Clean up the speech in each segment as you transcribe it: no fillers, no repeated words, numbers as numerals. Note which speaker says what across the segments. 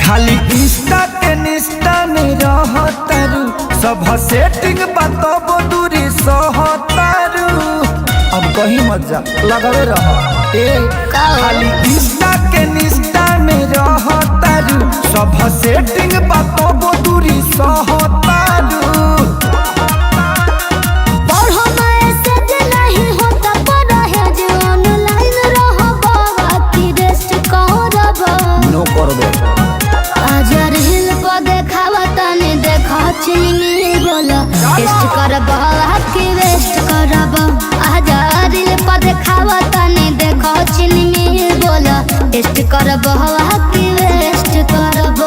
Speaker 1: खाली इंस्टा के निष्ठा में रहतारू, सब सेटिंग बताबो दूरी सहतारू। अब कहीं मत जा, लगावे रह। खाली इंस्टा के निष्ठा में रहतारू, सब सेटिंग बताबो दूरी सहतारू।
Speaker 2: टेस्ट करब के वेस्ट करब आजा रील पर देखावा तने देखो चिन्नी बोल टेस्ट करब के वेस्ट करब।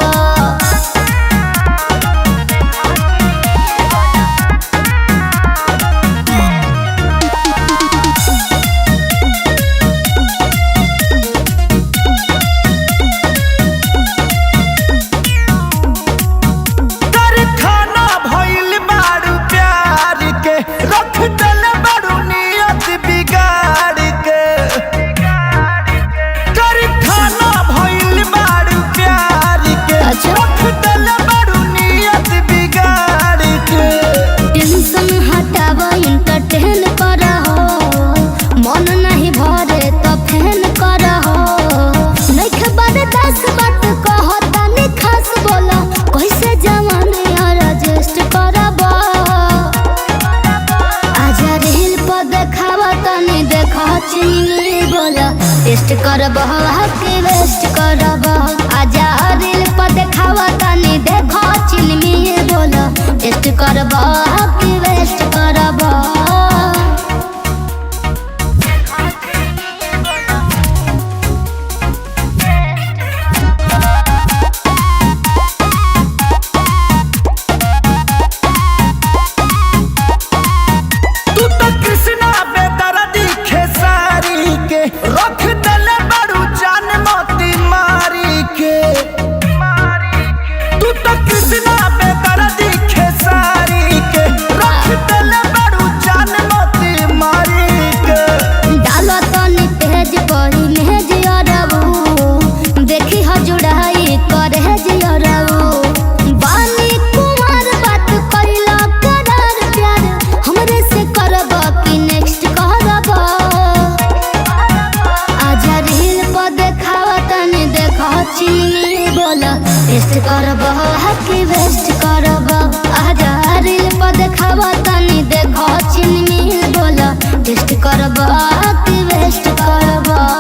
Speaker 2: टेस्ट करब के वेस्ट करब आजा रील पर देखावा तने देखो चिन्नी बोल टेस्ट करब के वेस्ट करब।
Speaker 1: रख दले बड़ू जान मोती मारी के, तू तो कृष्णा बेदर्दी खेसारी के। रख दले बड़ू जान मोती मारी के।
Speaker 2: डालो तनी तेज पड़ी मेज अरबू देखी ह जुड़ाई करे जियरबू बानी कुमार बात कइला करार प्यार हमरे से करब कि नेक्स्ट करब। चिन्नी बोल टेस्ट करब के वेस्ट करब आजा रील पर देखावा तनी देखो चिन्नी बोल टेस्ट करब के वेस्ट करब।